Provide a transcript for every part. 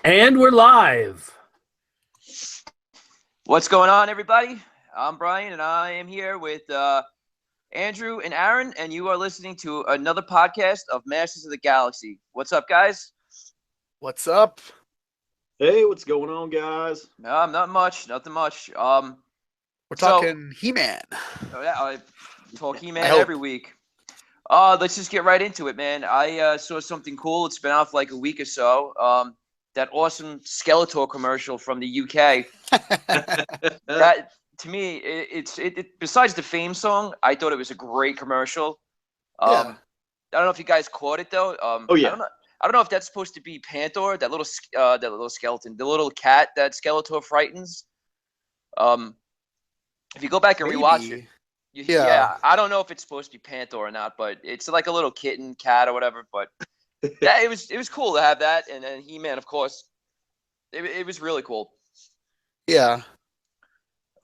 And we're live. What's going on, everybody? I'm Brian, and I am here with Andrew and Aaron, and you are listening to another podcast of Masters of the Galaxy. What's up, guys? What's up? Hey, what's going on, guys? Not much, nothing much. We're So talking He-Man. I talk I He-Man hope. every week. Let's just get right into it, man. I saw something cool. It's been out for like a week or so. That awesome Skeletor commercial from the UK. That to me, besides the Fame song, I thought it was a great commercial. Yeah. I don't know if you guys caught it though. Oh, yeah. I don't know if that's supposed to be Panther, that little skeleton, the little cat that Skeletor frightens. If you go back and rewatch it, Maybe. yeah, I don't know if it's supposed to be Panther or not, but it's like a little kitten, cat, or whatever. But yeah, it was cool to have that, and then He-Man, of course, it was really cool. Yeah.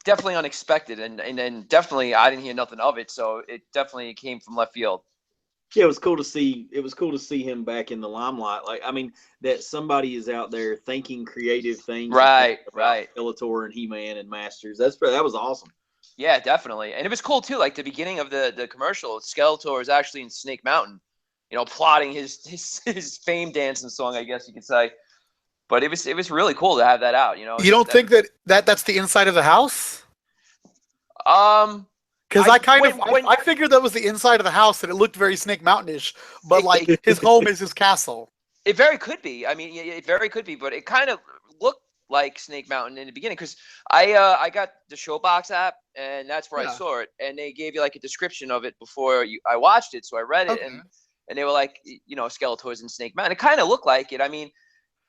Definitely unexpected, and then definitely I didn't hear nothing of it, so it definitely came from left field. Yeah, it was cool to see. It was cool to see him back in the limelight. Like, I mean, that somebody is out there thinking creative things. Right, about right. Skeletor and He-Man and Masters. That was awesome. Yeah, definitely, and it was cool too. Like the beginning of the commercial, Skeletor is actually in Snake Mountain, plotting his fame dancing song, I guess you could say. But it was really cool to have that out. You don't think that's the inside of the house? Um, Because when I figured that was the inside of the house and it looked very Snake Mountain-ish, but like his home is his castle. it very could be. I mean, it very could be, but it kind of looked like Snake Mountain in the beginning because I got the Showbox app and that's where I Yeah. saw it, and they gave you like a description of it before I watched it, so I read it Okay. and they were like, Skeletor's in Snake Mountain. It kind of looked like it. I mean,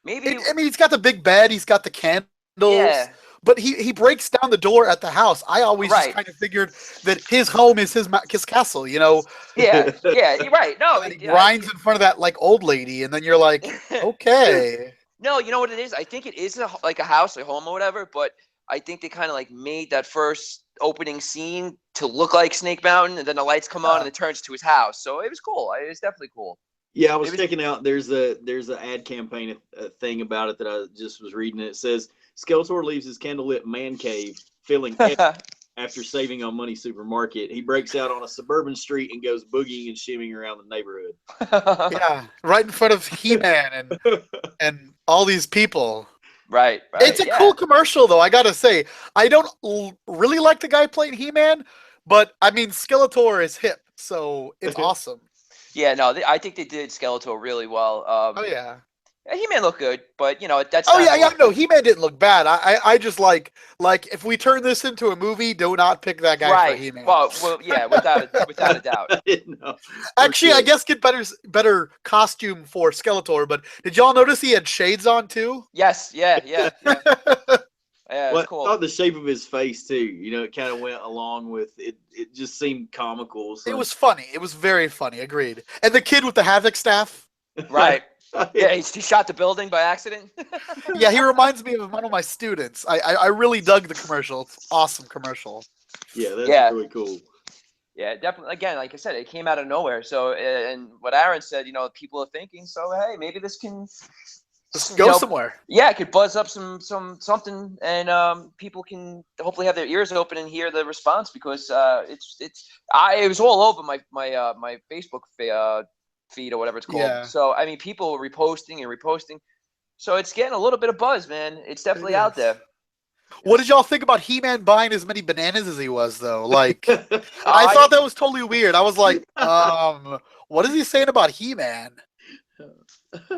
maybe I mean, he's got the big bed, he's got the candles, yeah, but he breaks down the door at the house. I always Right. just kind of figured that his home is his castle, yeah, you're right. No, And he grinds in front of that like old lady, and then you're like, okay. No, you know what it is? I think it is like a house, a home, or whatever. But I think they kind of like made that first opening scene to look like Snake Mountain, and then the lights come on and it turns to his house. So it was cool. It was definitely cool. Yeah, I was It was- checking out. There's a ad campaign thing about it that I just was reading. It says Skeletor leaves his candlelit man cave feeling epic after saving on Money Supermarket. He breaks out on a suburban street and goes boogieing and shimmying around the neighborhood. Yeah, right in front of He-Man and all these people. Right. It's a yeah. cool commercial, though. I gotta say, I don't really like the guy playing He-Man, but I mean, Skeletor is hip, so it's awesome. Yeah, no, I think they did Skeletor really well. Oh yeah. He-Man looked good, but that's Oh not yeah, yeah. what- No, He-Man didn't look bad. I just like if we turn this into a movie, do not pick that guy for right. He-Man. Well, yeah, without a doubt. I didn't know. Actually, sure. I guess get better costume for Skeletor. But did y'all notice he had shades on too? Yes, yeah. Yeah, Well, it's cool. I thought the shape of his face too. It kind of went along with it. It just seemed comical. So. It was funny. It was very funny. Agreed. And the kid with the Havoc staff. Right. Yeah, he shot the building by accident. Yeah, he reminds me of one of my students. I really dug the commercial. It's awesome commercial. Yeah, that's Yeah. really cool. Yeah, definitely. Again, like I said, it came out of nowhere. So, and what Aaron said, people are thinking. So, hey, maybe this can Just go somewhere. Yeah, it could buzz up something, and people can hopefully have their ears open and hear the response because it was all over my Facebook feed or whatever it's called. Yeah. So I mean, people were reposting and reposting. So it's getting a little bit of buzz, man. It's definitely out there. What did y'all think about He-Man buying as many bananas as he was, though? Like, I thought that was totally weird. I was like, what is he saying about He-Man?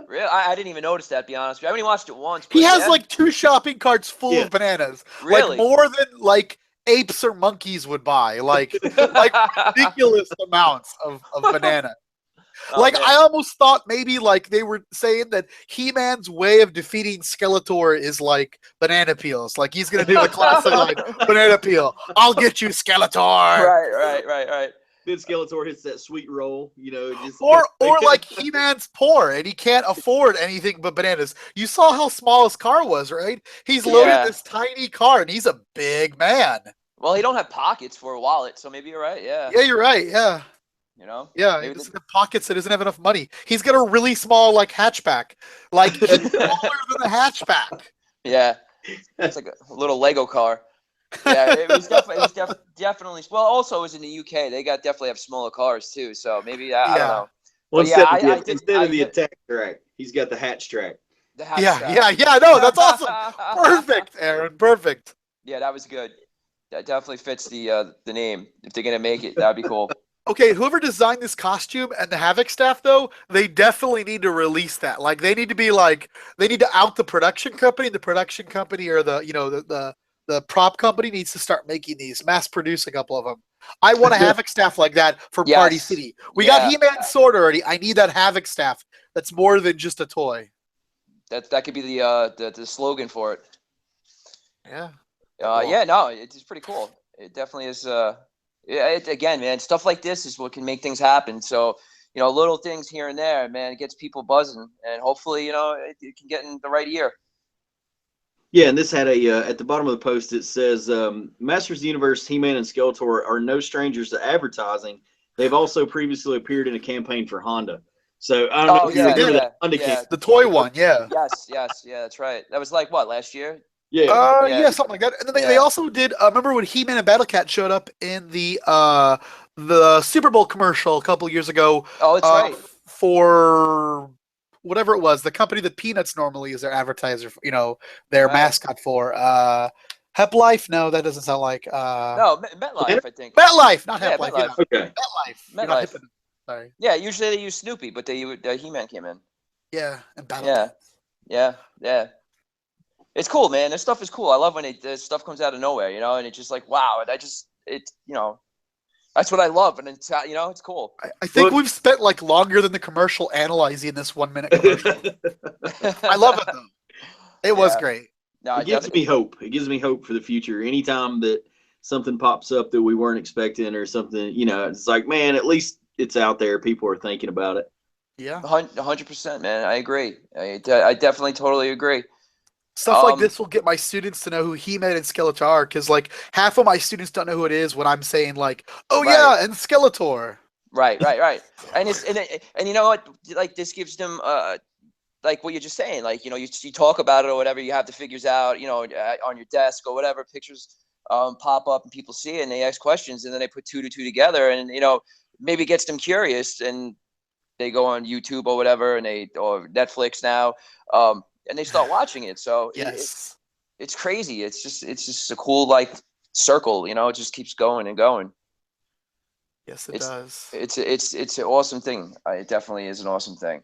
Really, I didn't even notice that. To be honest with you, I only watched it once. He but has yeah. like 2 shopping carts full Yeah. of bananas. Really? Like more than like apes or monkeys would buy. Like ridiculous amounts of banana. Oh, Like man. I almost thought maybe like they were saying that He-Man's way of defeating Skeletor is like banana peels. Like he's gonna do the classic like banana peel. I'll get you, Skeletor. Right. Then Skeletor hits that sweet roll, just Or like He-Man's poor and he can't afford anything but bananas. You saw how small his car was, right? He's loaded Yeah. this tiny car and he's a big man. Well, he don't have pockets for a wallet, so maybe you're right. Yeah. Yeah, you're right. Yeah. You know? Yeah, he Maybe doesn't have pockets. He doesn't have enough money. He's got a really small like hatchback, like he's smaller than a hatchback. yeah, it's like a little Lego car. Yeah, it was definitely. Well, also it was in the UK. They definitely have smaller cars too. So maybe I don't Yeah. know. Well, But yeah, instead of the attack track, he's got the hatch track. the hatch Yeah, track. yeah. No, that's awesome. Perfect, Aaron. Perfect. Yeah, that was good. That definitely fits the name. If they're gonna make it, that'd be cool. Okay, whoever designed this costume and the Havoc staff, though, they definitely need to release that. Like, they need to be like, they need to out the production company. The production company or the prop company needs to start making these, mass produce a couple of them. I want a Havoc staff like that for Party Yes. City. We got He-Man sword already. I need that Havoc staff. That's more than just a toy. That could be the slogan for it. Yeah. Yeah, no, it's pretty cool. It definitely is. Again, man, stuff like this is what can make things happen. So, little things here and there, man, it gets people buzzing, and hopefully, it can get in the right ear. Yeah, and this had at the bottom of the post it says, Masters of the Universe, He-Man, and Skeletor are no strangers to advertising. They've also previously appeared in a campaign for Honda. So I don't know if you remember that Honda campaign. The toy one, yeah. Yes, that's right. That was like what, last year? Yeah, something like that. And then they also did. Remember when He-Man and Battlecat showed up in the Super Bowl commercial a couple years ago? Oh, that's right. For whatever it was, the company that Peanuts normally is their advertiser, their mascot for. HepLife? No, that doesn't sound like. No, MetLife, I think. MetLife, not HepLife. MetLife. Okay. MetLife. Sorry. Yeah, usually they use Snoopy, but He-Man came in. Yeah, and Battlecat. Yeah. It's cool, man. This stuff is cool. I love when this stuff comes out of nowhere, and it's just like, wow. And that's what I love. And it's, it's cool. I think we've spent like longer than the commercial analyzing this 1 minute commercial. I love it though. It was great. No, it gives me hope. It gives me hope for the future. Anytime that something pops up that we weren't expecting or something, it's like, man, at least it's out there. People are thinking about it. Yeah. 100%, man. I agree. I definitely totally agree. Stuff like this will get my students to know who He-Man and Skeletor are, because like half of my students don't know who it is when I'm saying like, oh yeah, and Skeletor. Right. And you know what? Like this gives them like what you're just saying. Like you talk about it or whatever. You have the figures out, on your desk or whatever. Pictures pop up and people see it and they ask questions and then they put 2 to 2 together and maybe gets them curious and they go on YouTube or whatever or Netflix now. And they start watching it. So yes, it's crazy. It's just a cool like circle, it just keeps going and going. Yes, it does. It's an awesome thing. It definitely is an awesome thing.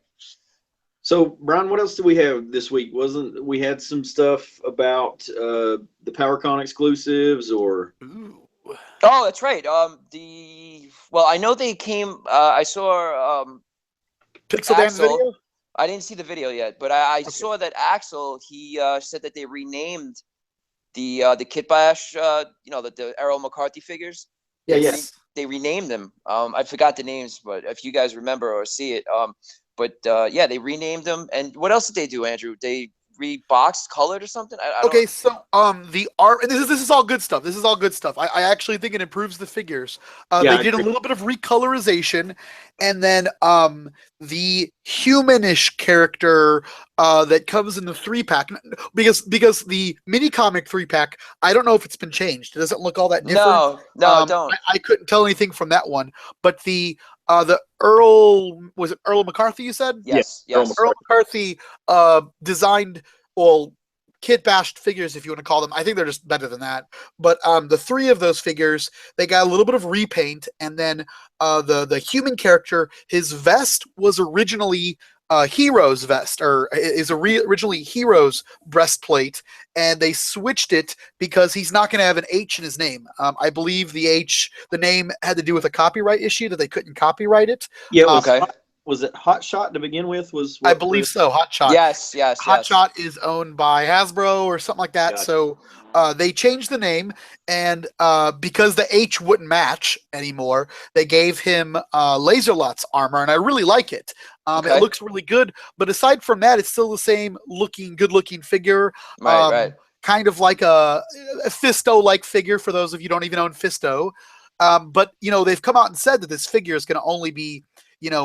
So Brian, what else do we have this week? We had some stuff about the PowerCon exclusives or? Ooh. Oh, that's right. I know they came. I saw Pixel Dance video. I didn't see the video yet, but I saw that Axel, he said that they renamed the Kit Bash, the Errol McCarthy figures. Yeah, yes. They renamed them. I forgot the names, but if you guys remember or see it, they renamed them. And what else did they do, Andrew? They reboxed, colored, or something? So the art, and this is all good stuff. This is all good stuff. I actually think it improves the figures. They did a little bit of recolorization, and then the humanish character that comes in the 3-pack, because the mini comic 3-pack, I don't know if it's been changed. It doesn't look all that different. No, don't. I couldn't tell anything from that one, but the Earl, was it Earl McCarthy you said? Yes. Earl McCarthy designed, Kit Bashed figures, if you want to call them. I think they're just better than that. But the 3 of those figures, they got a little bit of repaint, and then the human character, his vest was originally Hero's vest, or is originally Hero's breastplate, and they switched it because he's not going to have an H in his name. I believe the name had to do with a copyright issue that they couldn't copyright it. Yeah, was it Hot Shot to begin with? I believe so. Hot Shot. Yes. Hot Shot is owned by Hasbro or something like that. Gotcha. So they changed the name, and because the H wouldn't match anymore, they gave him Laserlot's armor, and I really like it. It looks really good, but aside from that, it's still the same good-looking figure. Right. Kind of like a Fisto-like figure for those of you who don't even own Fisto. But they've come out and said that this figure is going to only be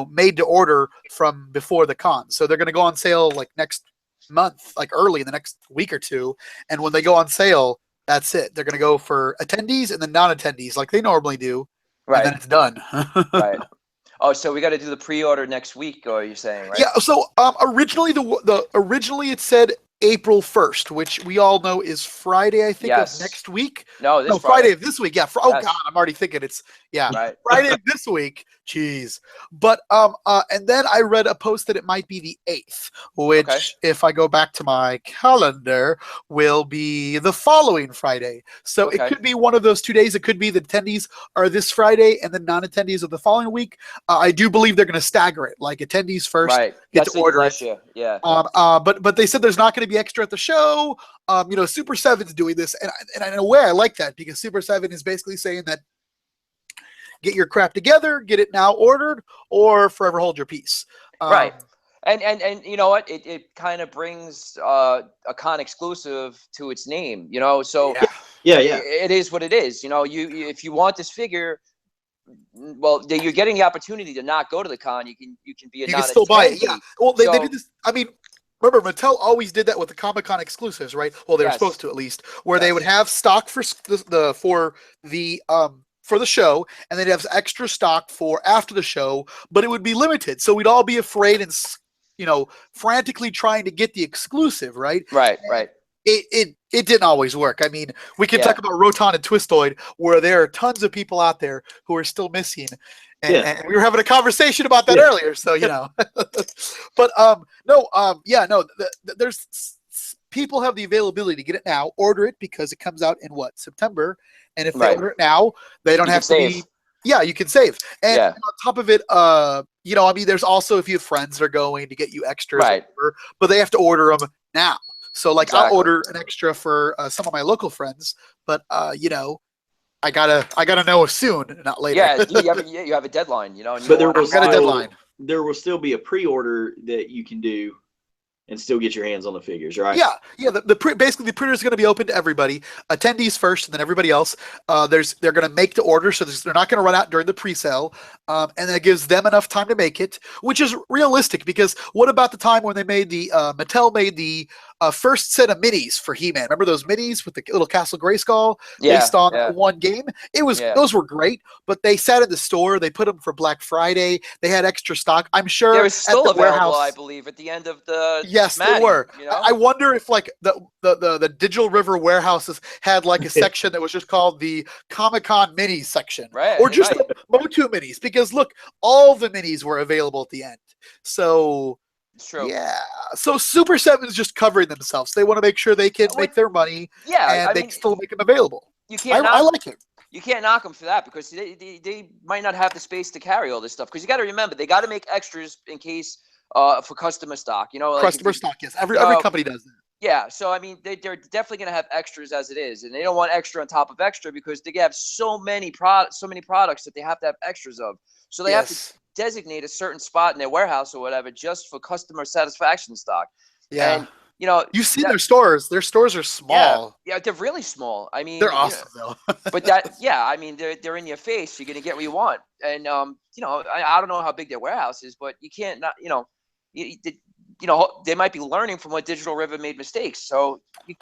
made to order from before the con. So they're going to go on sale like next month, like early in the next week or two. And when they go on sale, that's it. They're going to go for attendees and then non-attendees like they normally do. Right. And then it's done. Right. Oh, so we got to do the pre-order next week, or are you saying, right? Yeah. So originally originally it said April 1st, which we all know is Friday, I think, Yes. of next week. No, this Friday of this week. Yeah. Oh Yes. God, I'm already thinking it's Right. Friday of this week. Jeez. But and then I read a post that it might be the 8th, which Okay. if I go back to my calendar will be the following Friday. So Okay. it could be one of those 2 days. It could be the attendees are this Friday and the non-attendees are the following week. I do believe they're going to stagger it, like attendees first, Right. get That's to what you order last it. year. Yeah. But they said there's not going to be extra at the show. Super 7's doing this, and in a way I like that, because Super 7 is basically saying that get your crap together, get it now ordered, or forever hold your peace. Right. And you know what? It kind of brings a con exclusive to its name, So Yeah. it is what it is. You if you want this figure, well, you're getting the opportunity to not go to the con. You can be a You can still buy it. Yeah. Well, they did this. I mean, remember, Mattel always did that with the Comic-Con exclusives, right? Well, they were Yes. supposed to, at least, where they would have stock for the show, and they'd have extra stock for after the show, but it would be limited. So we'd all be afraid and frantically trying to get the exclusive, right? Right. It didn't always work. I mean, we can Yeah. talk about Roton and Twistoid, where there are tons of people out there who are still missing. And we were having a conversation about that earlier. So, but there's people have the availability to get it now, order it, because it comes out in September. And if they order it now, they don't have to save. be. Yeah, you can save. And on top of it, there's also, if you have friends that are going to get you extras, Right. but they have to order them now. So like Exactly. I'll order an extra for some of my local friends, but I gotta know soon, not later. Yeah, you have a deadline, and But there will still be a pre-order that you can do and still get your hands on the figures, right? Yeah. Basically, the printer is going to be open to everybody. Attendees first, and then everybody else. They're going to make the order, so they're not going to run out during the pre-sale, and that gives them enough time to make it, which is realistic. Because what about the time when they made Mattel made the first set of minis for He-Man? Remember those minis with the little Castle Grayskull based on one game? Those were great, but they sat in the store. They put them for Black Friday. They had extra stock. I'm sure they were still at the available, warehouse. I believe, at the end of the. Yes, they were. I wonder if like the Digital River warehouses had like a section that was just called the Comic-Con Minis section, Right, or just the Motu Minis, because look, all the minis were available at the end. So True. yeah, so Super 7 is just covering themselves. They want to make sure they can make their money, and they can still make them available. You can't. I like it. You can't knock them for that, because they might not have the space to carry all this stuff. Because you got to remember, they got to make extras in case. For customer stock, like customer stock, yes. Every company does that. Yeah, so I mean, they're definitely going to have extras as it is, and they don't want extra on top of extra, because they have so many products that they have to have extras of. So they have to designate a certain spot in their warehouse or whatever just for customer satisfaction stock. Yeah. And you see their stores. Their stores are small. Yeah, they're really small. I mean, they're awesome though. But I mean, they're in your face. You're going to get what you want, and I don't know how big their warehouse is, but you can't not. They might be learning from what Digital River made mistakes. So, you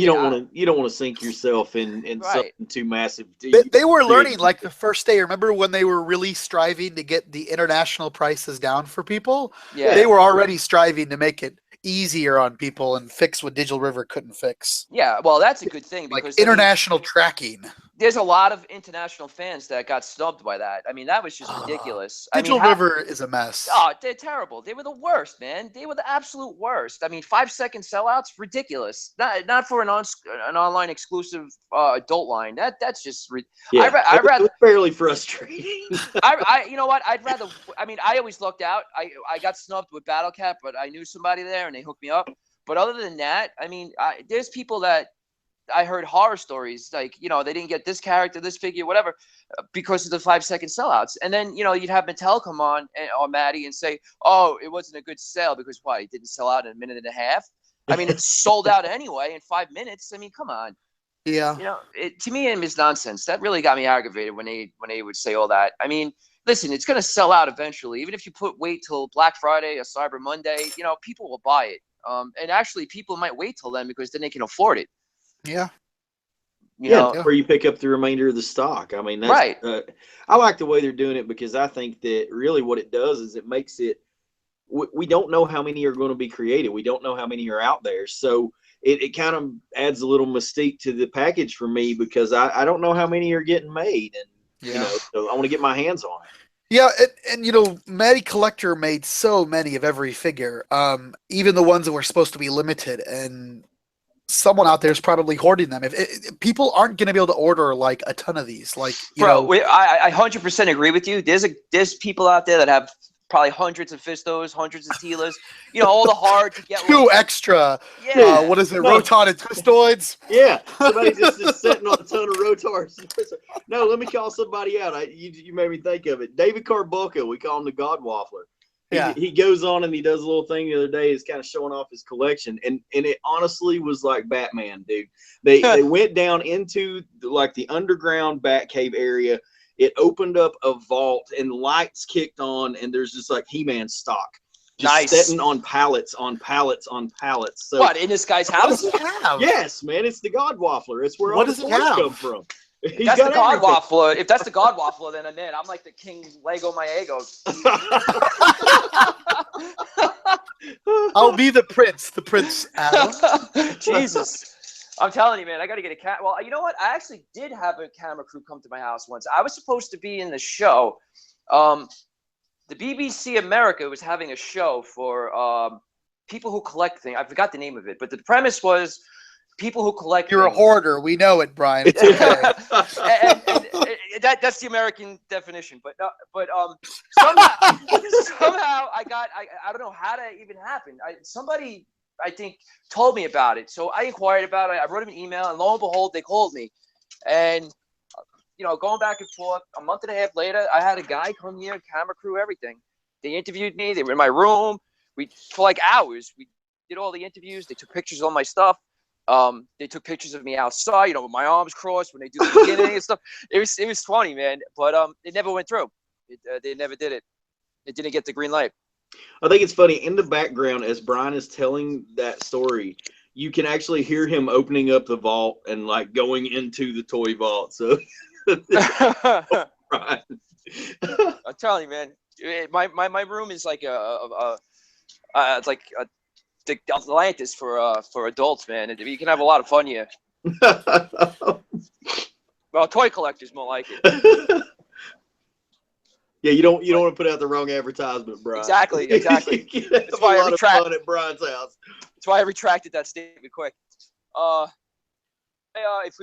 don't want to sink yourself in something too massive. They were learning like the first day. Remember when they were really striving to get the international prices down for people? Yeah, they were already striving to make it easier on people and fix what Digital River couldn't fix. Yeah, well, that's a good thing, because like international tracking. There's a lot of international fans that got snubbed by that. I mean, that was just ridiculous. Digital River is a mess. Oh, they're terrible. They were the worst, man. They were the absolute worst. I mean, 5-second sellouts, ridiculous. Not for an online exclusive adult line. That's just. I rather fairly frustrating. You know what? I'd rather. I mean, I always looked out. I got snubbed with Battle Cat, but I knew somebody there and they hooked me up. But other than that, I mean, there's people that. I heard horror stories like, they didn't get this character, this figure, whatever, because of the 5-second sellouts. And then, you'd have Mattel come on or Maddie and say, oh, it wasn't a good sale because why? It didn't sell out in a minute and a half. I mean, it's sold out anyway in 5 minutes. I mean, come on. Yeah. To me, it is nonsense. That really got me aggravated when they would say all that. I mean, listen, it's going to sell out eventually. Even if you wait till Black Friday or Cyber Monday, people will buy it. And actually, people might wait till then because then they can afford it. Yeah. Where you pick up the remainder of the stock. I mean, that's right. I like the way they're doing it because I think that really what it does is it makes it. We don't know how many are going to be created. We don't know how many are out there. So it kind of adds a little mystique to the package for me because I don't know how many are getting made, and so I want to get my hands on it. Yeah, and Matty Collector made so many of every figure, even the ones that were supposed to be limited, and someone out there is probably hoarding them. If people aren't going to be able to order like a ton of these, like I 100% agree with you. There's people out there that have probably hundreds of Fistos, hundreds of Telas, all the hard to get two extra. Yeah. What is it? Roton and Twistoids. Yeah, somebody just is sitting on a ton of Rotards. No, let me call somebody out. You made me think of it. David Carbulca, we call him the God Waffler. He goes on and he does a little thing the other day. He's kind of showing off his collection, and it honestly was like Batman, dude. They went down into like the underground Batcave area. It opened up a vault and lights kicked on, and there's just like He-Man stock, just sitting on pallets, on pallets, on pallets. So what in this guy's house? Yes, man, it's the God Waffler. It's where all the toys come from. That's the God Waffler. If that's the God Waffler, then I'm like the King Lego Maego. I'll be the Prince Adam. Jesus. I'm telling you, man, I got to get a cat. Well, you know what? I actually did have a camera crew come to my house once. I was supposed to be in the show. The BBC America was having a show for people who collect things. I forgot the name of it, but the premise was people who collect You're things. A hoarder. We know it, Brian. It's okay. and that's the American definition. But somehow I don't know how that even happened. Somebody I think told me about it. So I inquired about it. I wrote him an email, and lo and behold, they called me. And going back and forth, a month and a half later, I had a guy come here, camera crew, everything. They interviewed me. They were in my room. For like hours. We did all the interviews. They took pictures of all my stuff. They took pictures of me outside, with my arms crossed when they do the beginning and stuff. It was funny, man. But it never went through. They never did it. It didn't get the green light. I think it's funny in the background as Brian is telling that story. You can actually hear him opening up the vault and like going into the toy vault. So, right. I'm telling you, man. My room is like it's like the Atlantis for adults, man. You can have a lot of fun here. Well, toy collectors more like it. Yeah, you don't want to put out the wrong advertisement, Brian. Exactly. That's why I retracted at Brian's house. That's why I retracted that statement quick. If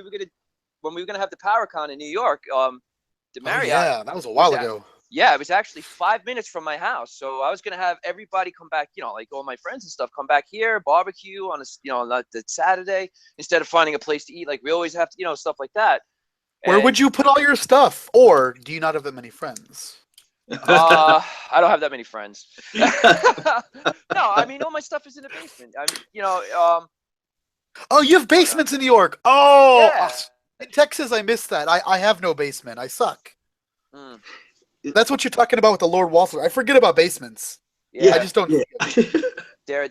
when we were gonna have the PowerCon in New York, the Marriott. Yeah, that was a while ago. Yeah, it was actually 5 minutes from my house. So I was gonna have everybody come back, like all my friends and stuff, come back here, barbecue on the Saturday instead of finding a place to eat like we always have to, stuff like that. Where would you put all your stuff, or do you not have that many friends? I don't have that many friends. No, I mean all my stuff is in the basement. Oh, you have basements in New York. Oh, yeah. In Texas, I missed that. I have no basement. I suck. Mm. That's what you're talking about with the Lord Waffler. I forget about basements. Yeah, I just don't. Yeah. They're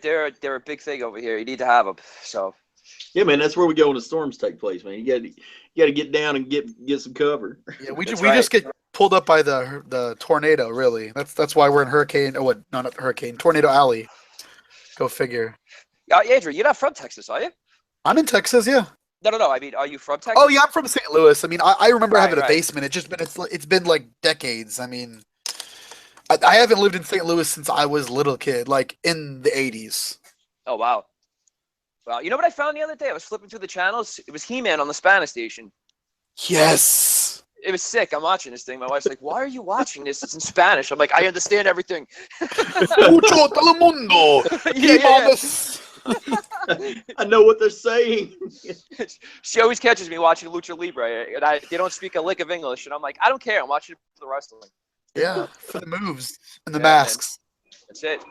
a big thing over here. You need to have them. So. Yeah, man, that's where we go when the storms take place, man. You got to get down and get some cover. Yeah, we just get pulled up by the tornado. Really, that's why we're in hurricane. Oh, what? No, not hurricane. Tornado Alley. Go figure. Andrew, you're not from Texas, are you? I'm in Texas. Yeah. No. I mean, are you from Texas? Oh yeah, I'm from St. Louis. I mean, I remember having a basement. It's been like decades. I mean, I haven't lived in St. Louis since I was a little kid, like in the 80s. Oh wow. Well, you know what I found the other day? I was flipping through the channels. It was He-Man on the Spanish station. Yes. It was sick. I'm watching this thing. My wife's like, "Why are you watching this? It's in Spanish." I'm like, "I understand everything." Mucho telemundo. Yeah. I know what they're saying. She always catches me watching Lucha Libre, and they don't speak a lick of English, and I'm like, I don't care. I'm watching it for the wrestling. Yeah, for the moves and the masks. Man. That's it.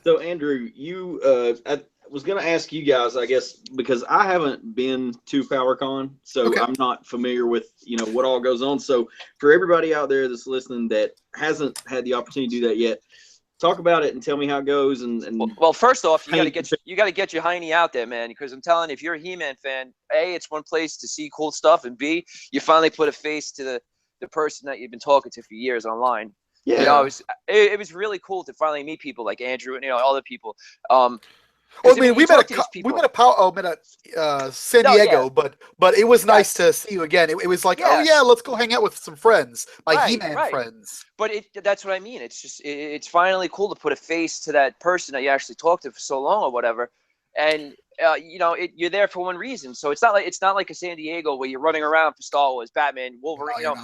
So, Andrew, you was going to ask you guys, I guess, because I haven't been to PowerCon, so I'm not familiar with, what all goes on. So for everybody out there that's listening that hasn't had the opportunity to do that yet, talk about it and tell me how it goes. Well, first off, you got to get your hiney out there, man, because I'm telling you, if you're a He-Man fan, A, it's one place to see cool stuff, and B, you finally put a face to the person that you've been talking to for years online. Yeah. It was really cool to finally meet people like Andrew and other people. Well, I mean, we met at San Diego, but it was nice to see you again. It was like, let's go hang out with some friends, my He-Man friends. But that's what I mean. It's just it's finally cool to put a face to that person that you actually talked to for so long or whatever, and you're there for one reason. So it's not like a San Diego where you're running around for Star Wars, Batman, Wolverine.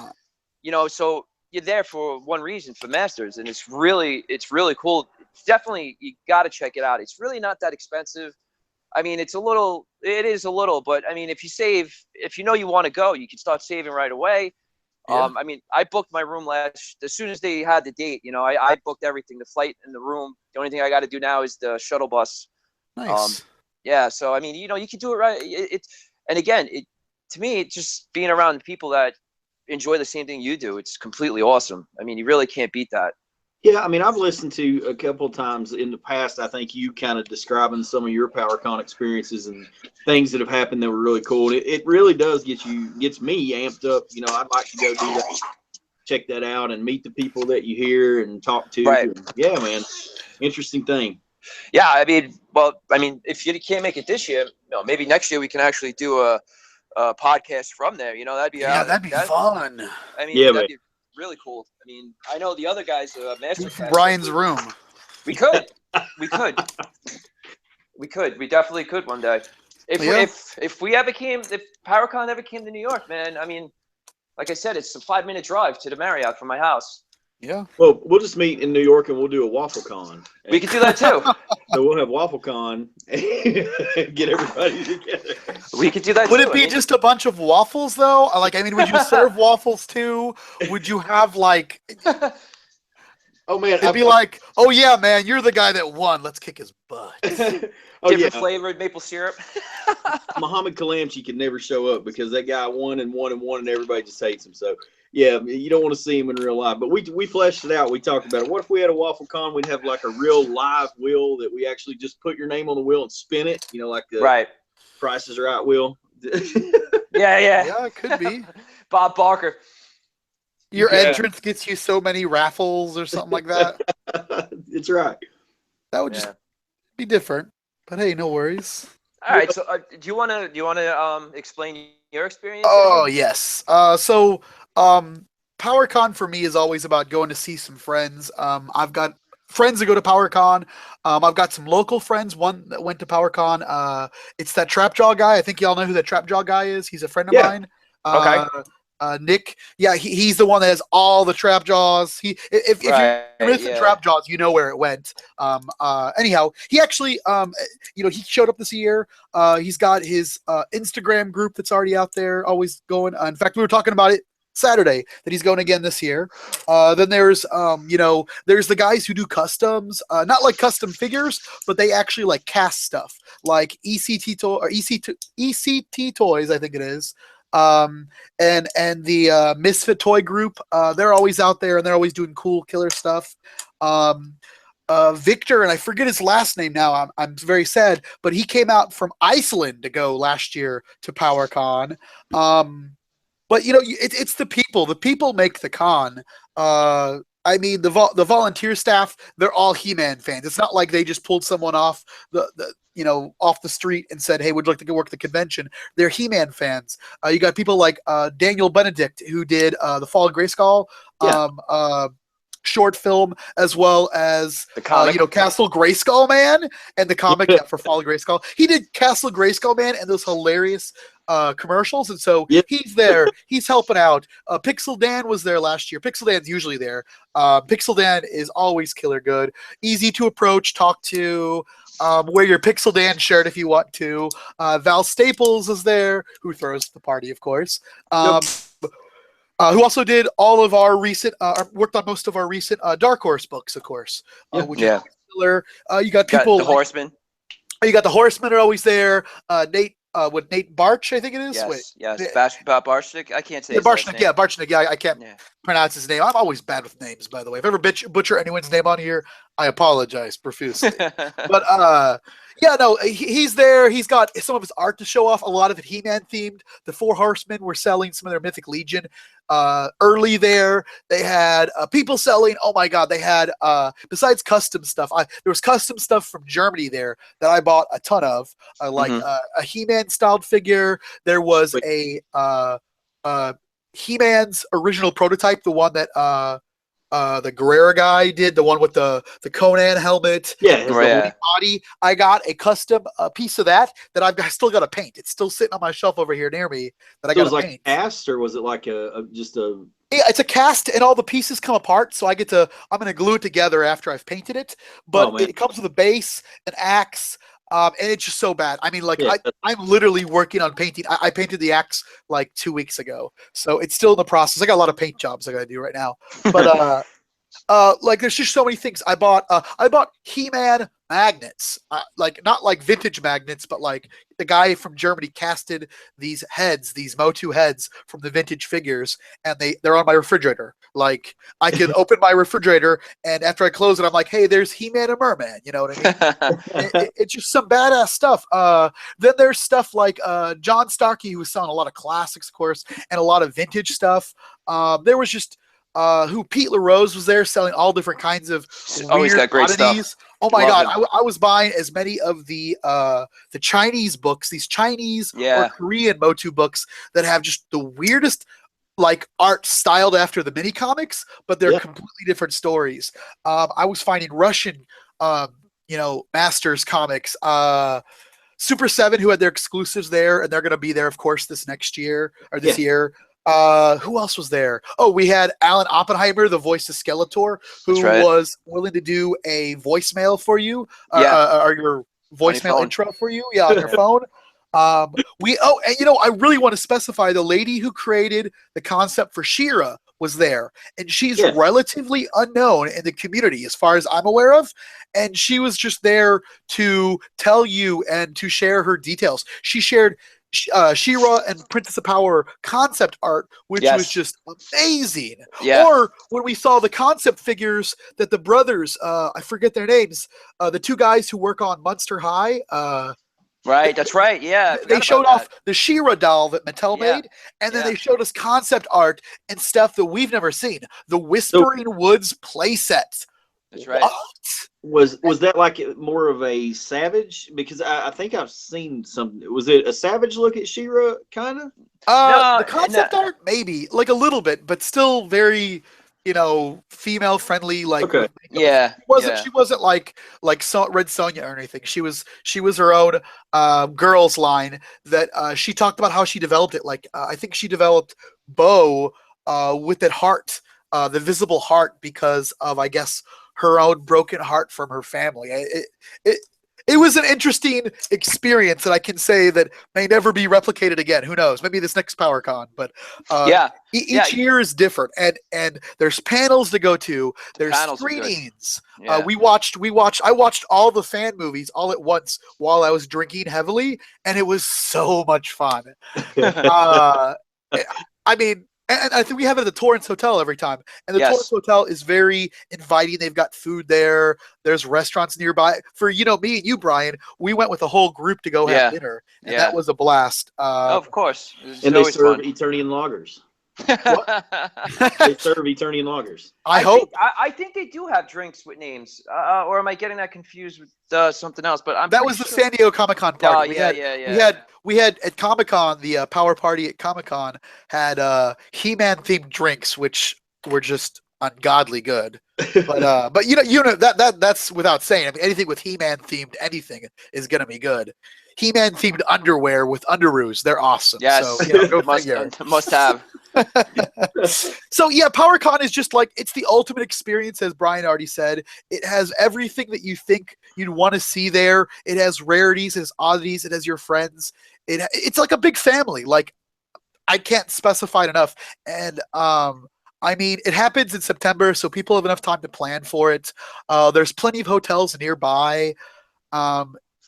So you're there for one reason, for Masters, and it's really cool. Definitely, you got to check it out. It's really not that expensive. I mean, it is a little, but I mean, if you know you want to go, you can start saving right away. Yeah. I mean, I booked my room as soon as they had the date. I booked everything, the flight and the room. The only thing I got to do now is the shuttle bus. Nice. So I mean, you can do it right. And again, to me, it's just being around people that enjoy the same thing you do. It's completely awesome. I mean, you really can't beat that. Yeah, I mean, I've listened to a couple of times in the past, I think you kind of describing some of your PowerCon experiences and things that have happened that were really cool. And it really does gets me amped up. I'd like to go do that, check that out and meet the people that you hear and talk to. Right. And yeah, man, interesting thing. Yeah, I mean, if you can't make it this year, maybe next year we can actually do a podcast from there. That'd be fun. I mean, that'd be really cool. I mean, I know the other guys, Master Brian's room. We could. We definitely could one day. If PowerCon ever came to New York, man, I mean, like I said, it's a 5-minute drive to the Marriott from my house. Yeah. Well, we'll just meet in New York and we'll do a waffle con. We could do that too. So we'll have waffle con and get everybody together. We could do that. Would it be just a bunch of waffles though? Like, I mean, would you serve waffles too? Would you have like? Oh man, it'd be like, oh yeah, man, you're the guy that won. Let's kick his butt. Different flavored maple syrup. Muhammad Kalamchi can never show up because that guy won and everybody just hates him. So yeah, you don't want to see him in real life. But we fleshed it out. We talked about it. What if we had a waffle con? We'd have like a real live wheel that we actually just put your name on the wheel and spin it. Like the Price is Right wheel. Yeah, it could be. Bob Barker. Your entrance gets you so many raffles or something like that. It's right. That would just be different. But hey, no worries. All right. So, do you want to explain your experience? Oh yes. PowerCon for me is always about going to see some friends. I've got friends that go to PowerCon. I've got some local friends. One that went to PowerCon. It's that Trapjaw guy. I think y'all know who that Trapjaw guy is. He's a friend of mine. Okay. Nick, he's the one that has all the trap jaws. If you're missing trap jaws, you know where it went. Anyhow, he actually, he showed up this year. He's got his Instagram group that's already out there, always going. In fact, we were talking about it Saturday that he's going again this year. Then there's the guys who do customs, not like custom figures, but they actually like cast stuff, like ECT Toys, I think it is. And the Misfit Toy Group, they're always out there and they're always doing cool killer stuff. Victor, and I forget his last name now. I'm very sad, but he came out from Iceland to go last year to PowerCon. But it's the people. The people make the con. I mean, the volunteer staff, they're all He-Man fans. It's not like they just pulled someone off off the street and said, hey, would you like to go work the convention? They're He-Man fans. You got people like Daniel Benedict, who did the Fall of Grayskull short film, as well as the comic. Castle Grayskull Man and the comic for Fall of Grayskull. He did Castle Grayskull Man and those hilarious commercials, and so he's there. He's helping out. Pixel Dan was there last year. Pixel Dan's usually there. Pixel Dan is always killer good. Easy to approach, talk to. Wear your Pixel Dan shirt if you want to. Val Staples is there, who throws the party, of course. Who also did all of our recent, worked on most of our recent Dark Horse books, of course. Which is killer. You got people the Horseman. You got the Horsemen are always there. Nate Barch, I think it is. Yes, Wait. yes. Yeah. Barshnik. I can't say his last Barchnik, name. yeah, Barchnik. Yeah, I can't Yeah. pronounce his name. I'm always bad with names, by the way. If I ever butcher anyone's name on here, I apologize profusely. But yeah, no, he's there. He's got some of his art to show off. A lot of it He-Man themed. The Four Horsemen were selling some of their Mythic Legion early there. They had people selling. Oh my God, they had besides custom stuff. There was custom stuff from Germany there that I bought a ton of, like a He-Man styled figure. There was a He-Man's original prototype, the one that the Guerrera guy did, the one with the Conan helmet, Yeah, body. I got a custom piece of that I've still got to paint. It's still sitting on my shelf over here near me that I got to like paint. Cast, or was it like just a? Yeah, it's a cast, and all the pieces come apart. So I'm going to glue it together after I've painted it. But it comes with a base, an axe. And it's just so bad. I mean, like I'm literally working on painting. I painted the axe like 2 weeks ago, so it's still in the process. I got a lot of paint jobs I got to do right now. But like there's just so many things. I bought He-Man magnets, like not like vintage magnets, but like the guy from Germany casted these heads, these Motu heads from the vintage figures, and they're on my refrigerator. Like I can open my refrigerator, and after I close it, I'm like, hey, there's He-Man and Merman. You know what I mean? It's just some badass stuff. Then there's stuff like John Starkey, who was selling a lot of classics, of course, and a lot of vintage stuff. There was just Pete LaRose was there selling all different kinds of always got great oddities. stuff. Oh my God, I was buying as many of the Chinese books, these Chinese or Korean Motu books that have just the weirdest like art styled after the mini comics, but they're completely different stories. I was finding Russian Masters comics, Super 7, who had their exclusives there, and they're going to be there, of course, this year. Who else was there? Oh, we had Alan Oppenheimer, the voice of Skeletor, who was willing to do a voicemail for you, or your voicemail intro for you, on your phone. And I really want to specify the lady who created the concept for She-Ra was there, and she's relatively unknown in the community as far as I'm aware of, and she was just there to tell you and to share her details. She shared She-Ra and Princess of Power concept art, which was just amazing. Or when we saw the concept figures that the brothers, I forget their names, the two guys who work on Monster High, right, that's right. Yeah, they showed off the She-Ra doll that Mattel made, and then they showed us concept art and stuff that we've never seen. The Whispering Woods playset. That's right. What? Was that like more of a Savage? Because I think I've seen some. Was it a Savage look at She-Ra, kind of? The concept art, maybe like a little bit, but still very, female friendly. Like, she wasn't like Red Sonja or anything. She was her own girls line that she talked about how she developed it. Like, I think she developed Bo with that heart, the visible heart, because of, I guess, her own broken heart from her family. It was an interesting experience that I can say that may never be replicated again. Who knows? Maybe this next PowerCon, but each year is different, and there's panels to go to. There's screenings. I watched all the fan movies all at once while I was drinking heavily, and it was so much fun. I mean. And I think we have it at the Torrance Hotel every time. And the Torrance Hotel is very inviting. They've got food there. There's restaurants nearby. For, me and you, Brian, we went with a whole group to go have dinner. And that was a blast. Of course. And they serve Eternian lagers. They serve Eternian lagers. I think they do have drinks with names. Or am I getting that confused with something else? But that was the San Diego Comic-Con party. We had at Comic-Con, the power party at Comic-Con had He-Man themed drinks, which were just ungodly good. But that's without saying. I mean, anything with He-Man themed anything is gonna be good. He-Man themed underwear with underoos, they're awesome. Yes, so, go figure. Must have. So PowerCon is just like, it's the ultimate experience, as Brian already said. It has everything that you think you'd want to see there. It has rarities, it has oddities, it has your friends. It's like a big family. Like, I can't specify it enough. And I mean, it happens in September, so people have enough time to plan for it. There's plenty of hotels nearby.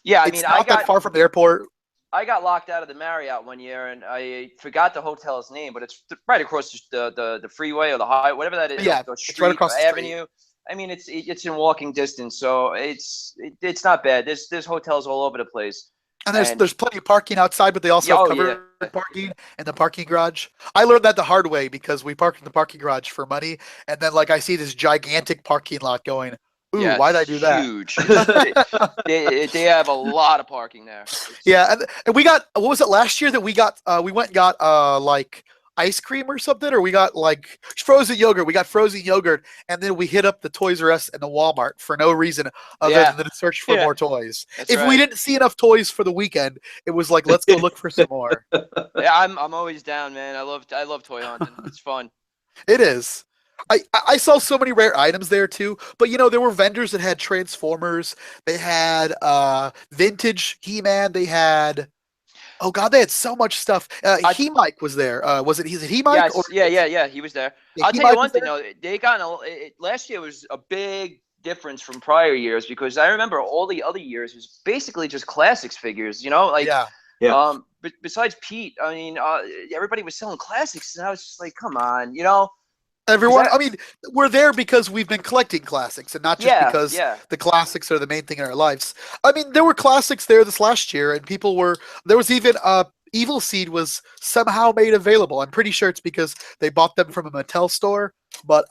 Yeah, I It's mean, not that far from the airport. I got locked out of the Marriott one year, and I forgot the hotel's name, but it's right across the freeway or the highway, whatever that is, Yeah, the it's right street across or the street. avenue. I mean, it's in walking distance, so it's not bad. There's hotels all over the place, And and there's plenty of parking outside, but they also yeah, have oh yeah, covered parking in the parking garage. I learned that the hard way because we parked in the parking garage for money, and then like I see this gigantic parking lot going, ooh, yeah, why'd it's I do that? huge. They have a lot of parking there. Yeah, and we got what was it last year that we got? We went and got like ice cream or something, or we got like frozen yogurt. We got frozen yogurt, and then we hit up the Toys R Us and the Walmart for no reason other Yeah. than to search for Yeah. more toys. That's If we right. didn't see enough toys for the weekend, it was like let's go look for some more. Yeah, I'm always down, man. I love toy hunting. It's fun. It is. I saw so many rare items there too, but you know there were vendors that had Transformers. They had vintage He-Man. They had oh god, they had so much stuff. He-Mike was there. Was it? Is it He-Mike? Yes, Or yeah. He was there. yeah, I'll tell you He-Mike one was thing there? though. They got last year was a big difference from prior years because I remember all the other years was basically just classics figures. You know, like Yeah. But besides Pete, I mean, everybody was selling classics, and I was just like, come on, you know. Everyone, that- I mean, we're there because we've been collecting classics and not just Yeah, because yeah. the classics are the main thing in our lives. I mean, there were classics there this last year, and there was even Evil Seed was somehow made available. I'm pretty sure it's because they bought them from a Mattel store, but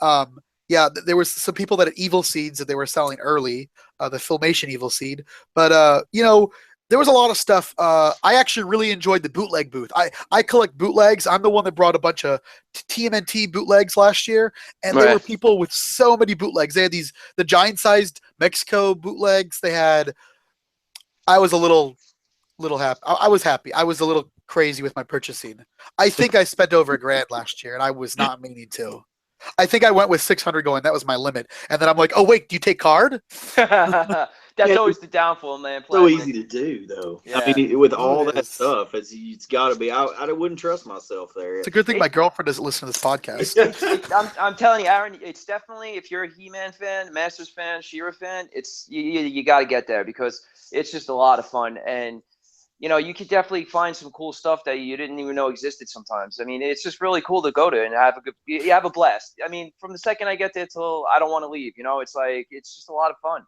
yeah, there was some people that had Evil Seeds that they were selling early, the Filmation Evil Seed, but you know, there was a lot of stuff. I actually really enjoyed the bootleg booth. I collect bootlegs. I'm the one that brought a bunch of TMNT bootlegs last year, and there were Right. people with so many bootlegs. They had the giant-sized Mexico bootlegs. They had. I was a little happy. I was happy. I was a little crazy with my purchasing. I think I spent over $1,000 last year, and I was not meaning to. I think I went with 600 going. That was my limit, and then I'm like, oh wait, do you take card? That's Yeah. always the downfall, man. So Plastic. easy to do, though. Yeah. I mean, with Oh, all it that is. stuff, it's got to be. I wouldn't trust myself there. It's a good thing my girlfriend doesn't listen to this podcast. I'm telling you, Aaron, it's definitely if you're a He-Man fan, Masters fan, She-Ra fan, it's you got to get there because it's just a lot of fun, and you know you could definitely find some cool stuff that you didn't even know existed sometimes. I mean, it's just really cool to go to and have you have a blast. I mean, from the second I get there till I don't want to leave, you know, it's like it's just a lot of fun.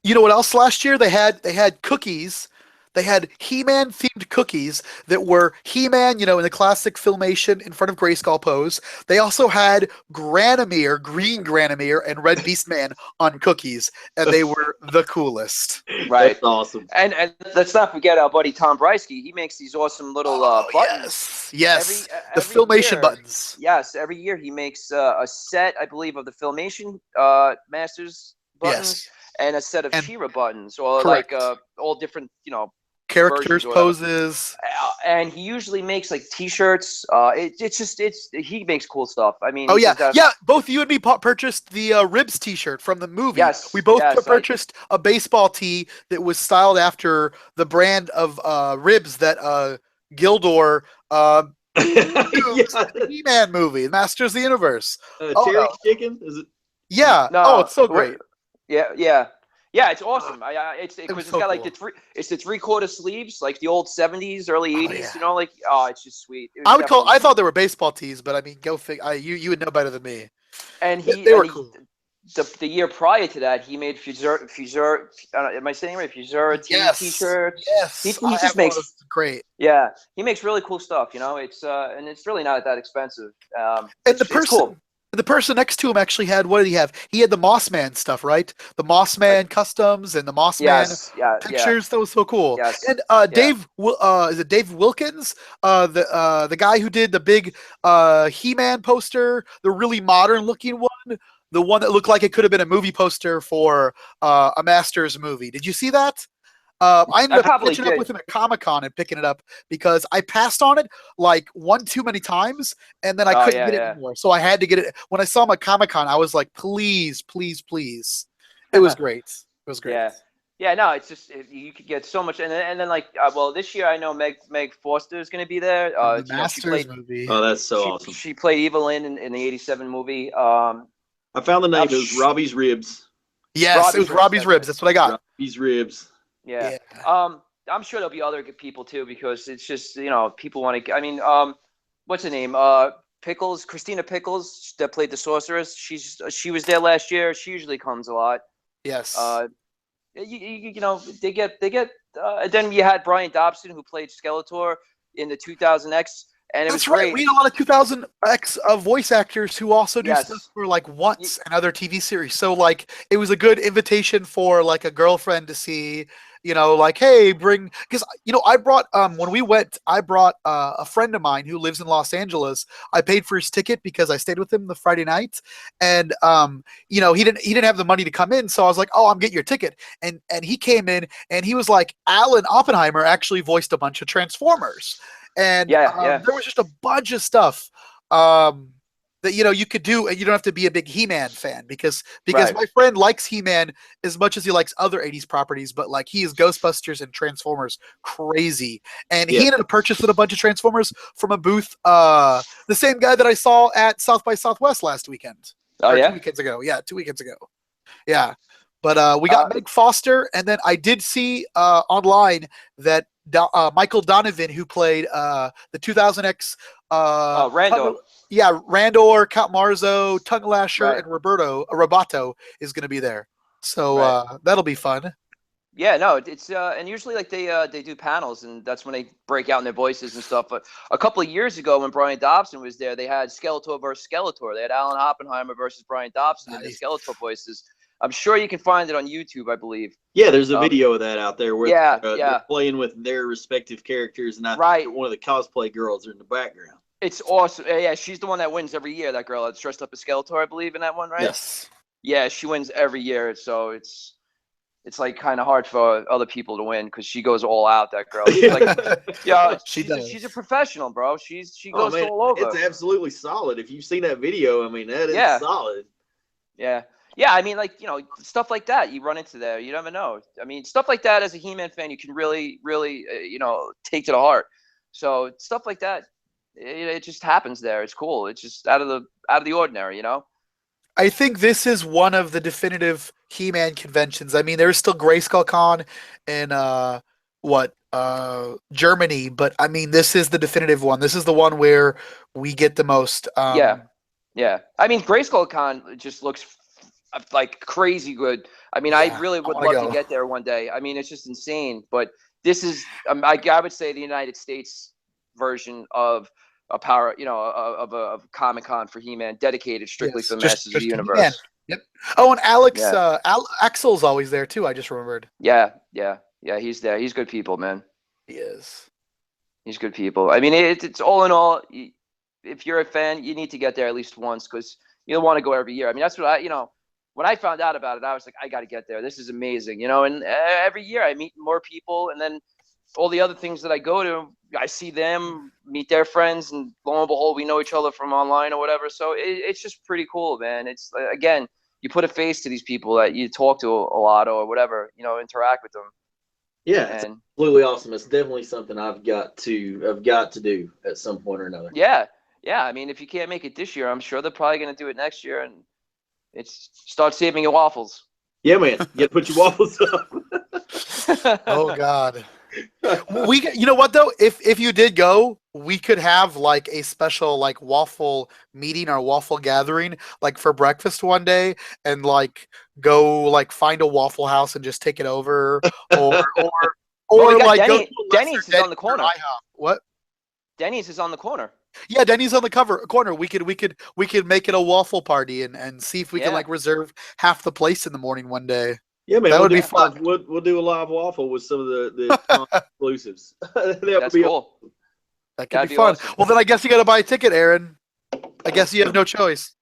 You know what else last year? They had cookies. They had He-Man themed cookies that were He-Man, you know, in the classic Filmation in front of Grayskull pose. They also had Granomir, Green Granomir, and Red Beastman on cookies, and they were the coolest. Right. That's awesome. And let's not forget our buddy Tom Brysky. He makes these awesome little buttons. Yes, the Every Filmation year. buttons. Yes, every year he makes a set, I believe, of the Filmation Masters buttons Yes, and a set of And- She-Ra buttons, or correct. like all different, you know. Characters, versions or whatever. poses. And he usually makes like T-shirts. He makes cool stuff. I mean, Oh he yeah, just does- yeah. Both you and me purchased the Ribs T-shirt from the movie. Yes, we both yes, purchased a baseball tee that was styled after the brand of ribs that Gildor used in the He-Man movie, Masters of the Universe. Cherry no. chicken? Is it? Yeah. No, Oh, it's so great. Yeah, it's awesome. It's because it's so got like cool. the 3/4 sleeves, like the old 70s, early 80s. yeah. You know, like it's just sweet. It was I definitely- thought they were baseball tees, but I mean, go figure. You would know better than me. And They were cool. The year prior to that, he made Fuseur. Am I saying it right? Fuseur Yes. T-shirts. Yes, He I just have one of makes- those. Great. Yeah, he makes really cool stuff. You know, it's and it's really not that expensive. And It's the person next to him actually had, what did he have? He had the Mossman stuff, right? The Mossman customs and the Mossman Yes, yeah. pictures. That was so cool. Yes. And is it Dave Wilkins? The guy who did the big He-Man poster, the really modern looking one, the one that looked like it could have been a movie poster for a Masters movie. Did you see that? I ended up probably catching up did. with him at Comic-Con and picking it up because I passed on it like one too many times, and then I couldn't get it anymore. So I had to get it. When I saw him at Comic-Con, I was like, please, please, please. It was great. It was great. Yeah. No, it's just you could get so much, and then like this year I know Meg Foster is going to be there. The she Masters played, movie. Oh, that's so awesome. She played Evelyn in the '87 movie. I found the name. It was Robbie's Ribs. Yes, it was Robbie's Ribs. That's what I got. Robbie's Ribs. Yeah. Yeah. I'm sure there'll be other good people too, because it's just, people want to. I mean, what's her name? Pickles, Christina Pickles, that played the sorceress. She was there last year. She usually comes a lot. Yes. Uh, they get. And then you had Brian Dobson, who played Skeletor in the 2000X, and it was That's right. great. We had a lot of 2000X voice actors who also do stuff Yes. for like Once and other TV series. So like it was a good invitation for like a girlfriend to see, like, hey, bring, because I brought when we went, I brought a friend of mine who lives in Los Angeles. I paid for his ticket because I stayed with him the Friday night, and he didn't have the money to come in, so I was like, oh, I'm getting your ticket, and he came in and he was like, Alan Oppenheimer actually voiced a bunch of Transformers. And Yeah. there was just a bunch of stuff that you could do, and you don't have to be a big He-Man fan because Right. my friend likes He-Man as much as he likes other 80s properties, but like he is Ghostbusters and Transformers crazy, and he Yeah. ended up purchasing a bunch of Transformers from a booth. The same guy that I saw at South by Southwest last weekend, Oh or 2 yeah. weekends ago. Yeah, 2 weekends ago. Yeah. But we got Meg Foster, and then I did see online that Michael Donovan, who played the 2000X, Randall. Randor, Count Marzo, Tongue Lasher, Right. and Roboto is going to be there. So Right. that'll be fun. Yeah, no, it's and usually like they do panels, and that's when they break out in their voices and stuff. But a couple of years ago, when Brian Dobson was there, they had Skeletor versus Skeletor. They had Alan Oppenheimer versus Brian Dobson in the Nice. Skeletor voices. I'm sure you can find it on YouTube, I believe. Yeah, there's a video of that out there where Yeah. they're playing with their respective characters, and I Right. think one of the cosplay girls are in the background. It's awesome. Yeah, she's the one that wins every year. That girl that's dressed up as Skeletor, I believe, in that one, right? Yes. Yeah, she wins every year. So it's like kind of hard for other people to win because she goes all out. That girl, she's like, she's a professional, bro. She goes all over. It's absolutely solid. If you've seen that video, I mean, that is solid. Yeah. I mean, like, stuff like that you run into there. You never know. I mean, stuff like that as a He-Man fan, you can really, really, take to the heart. So stuff like that, it just happens there. It's cool. It's just out of the ordinary, I think this is one of the definitive He-Man conventions. I mean, there's still Grayskull Con in Germany, but I mean, this is the definitive one. This is the one where we get the most. Yeah. I mean, Grayskull Con just looks like crazy good. I mean, I really would love to get there one day. I mean, it's just insane. But this is, I would say, the United States version of a power, of a Comic-Con for He-Man, dedicated strictly for the Masters of the Universe. He-Man. Yep. Oh, and Alex, Axel's always there too. I just remembered. Yeah. He's there. He's good people, man. He is. He's good people. I mean, it's all in all. If you're a fan, you need to get there at least once because you don't want to go every year. I mean, that's what when I found out about it, I was like, I got to get there. This is amazing, And every year I meet more people, and then all the other things that I go to, I see them, meet their friends, and lo and behold, we know each other from online or whatever. So it's just pretty cool, man. It's, again, you put a face to these people that you talk to a lot or whatever, interact with them. Yeah, it's absolutely awesome. It's definitely something I've got to do at some point or another. Yeah. I mean, if you can't make it this year, I'm sure they're probably going to do it next year, and start saving your waffles. Yeah, man. You got to put your waffles up. Oh God. You know what though? If you did go, we could have like a special like waffle meeting or waffle gathering like for breakfast one day, and like go like find a Waffle House and just take it over, or like Denny's is on the corner. What? Denny's is on the corner. Yeah, Denny's on the corner. We could make it a waffle party and see if we can like reserve half the place in the morning one day. Yeah, man, that would be fun. We'll do a live waffle with some of the exclusives. That's cool. That could be fun. Awesome. Well, then I guess you got to buy a ticket, Aaron. I guess you have no choice.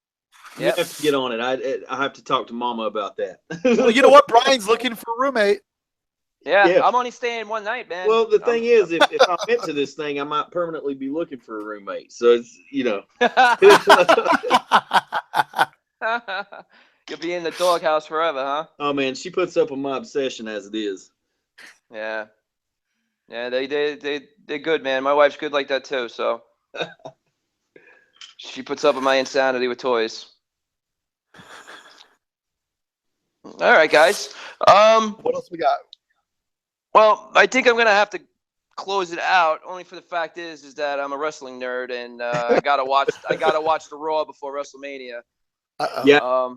You have to get on it. I have to talk to Mama about that. Well, you know what? Brian's looking for a roommate. Yeah, I'm only staying one night, man. Well, the thing is, if I'm into this thing, I might permanently be looking for a roommate. So it's You'll be in the doghouse forever, huh? Oh man, she puts up with my obsession as it is. Yeah, they're good, man. My wife's good like that too. So she puts up with my insanity with toys. All right, guys. What else we got? Well, I think I'm gonna have to close it out. Only for the fact is that I'm a wrestling nerd, and I gotta watch the Raw before WrestleMania. Yeah.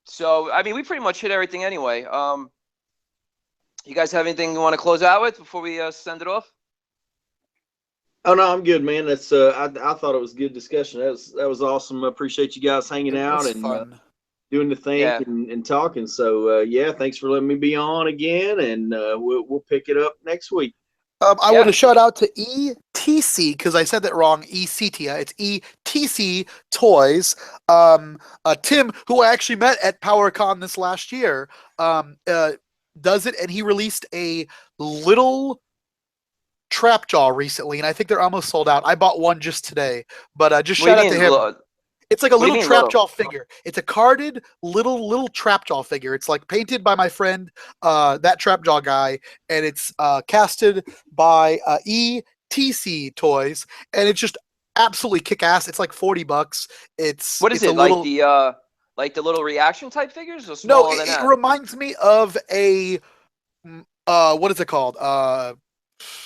So I mean, we pretty much hit everything anyway. You guys have anything you want to close out with before we send it off? Oh no, I'm good, man. That's I thought it was a good discussion. That was awesome. I appreciate you guys hanging It out was and fun. doing the thing Yeah. and talking. So yeah, thanks for letting me be on again, and we'll pick it up next week. I want to shout out to ETC because I said that wrong. ECT. It's ETC Toys. Tim, who I actually met at PowerCon this last year, does it, and he released a little Trapjaw recently, and I think they're almost sold out. I bought one just today, but just shout out to him. It's like a little Trapjaw figure. It's a carded little Trapjaw figure. It's like painted by my friend, that Trapjaw guy, and it's casted by ETC Toys, and it's just absolutely kick ass. It's like $40. What is it, like the little reaction type figures, or smaller than that? It reminds me of a what is it called?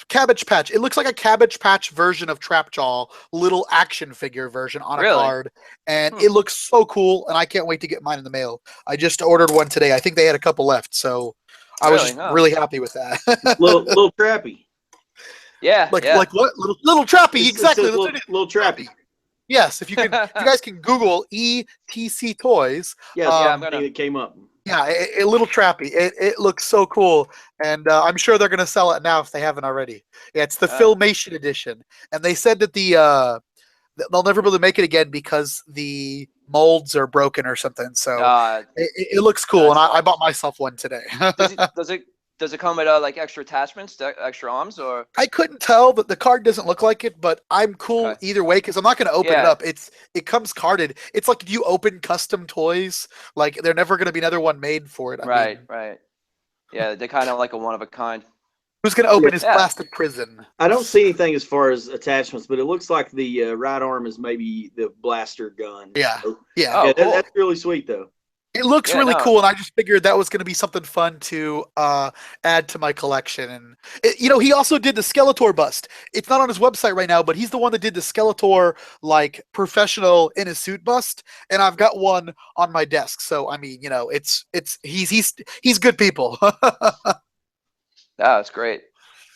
Cabbage Patch. It looks like a Cabbage Patch version of Trapjaw, little action figure version on a card, and it looks so cool. And I can't wait to get mine in the mail. I just ordered one today. I think they had a couple left, so I was just really happy with that. little trappy. Yeah, like what? Little trappy, exactly. Little trappy. Yes, if you guys can Google ETC Toys. Yeah, I'm gonna. It came up. Yeah, a little trappy. It looks so cool, and I'm sure they're gonna sell it now if they haven't already. Yeah, it's the Filmation edition, and they said that they'll never be able to make it again because the molds are broken or something. So it looks cool, and I bought myself one today. Does it come with like extra attachments, extra arms, or? I couldn't tell, but the card doesn't look like it. But I'm cool either way because I'm not going to open it up. It comes carded. It's like if you open custom toys, like they're never going to be another one made for it. Right. Yeah, they're kind of like a one of a kind. Who's going to open his plastic prison? I don't see anything as far as attachments, but it looks like the right arm is maybe the blaster gun. Yeah, so, yeah. Oh, cool. That's really sweet though. It looks really cool, and I just figured that was going to be something fun to add to my collection. And he also did the Skeletor bust. It's not on his website right now, but he's the one that did the Skeletor like professional in a suit bust, and I've got one on my desk. So I mean, he's good people. That's great.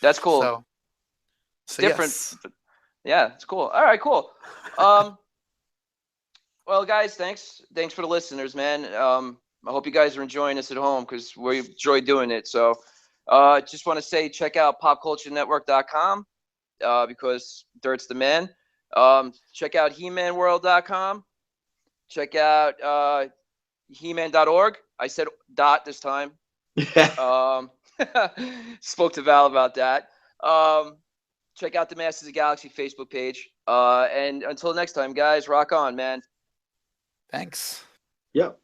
That's cool. So different. yes. Yeah, it's cool. All right, cool. Well, guys, thanks for the listeners, man. I hope you guys are enjoying this at home because we enjoy doing it. So just want to say check out popculturenetwork.com because Dirt's the man. Check out hemanworld.com. Check out heman.org. I said dot this time. Spoke to Val about that. Check out the Masters of the Galaxy Facebook page. And until next time, guys, rock on, man. Thanks. Yep.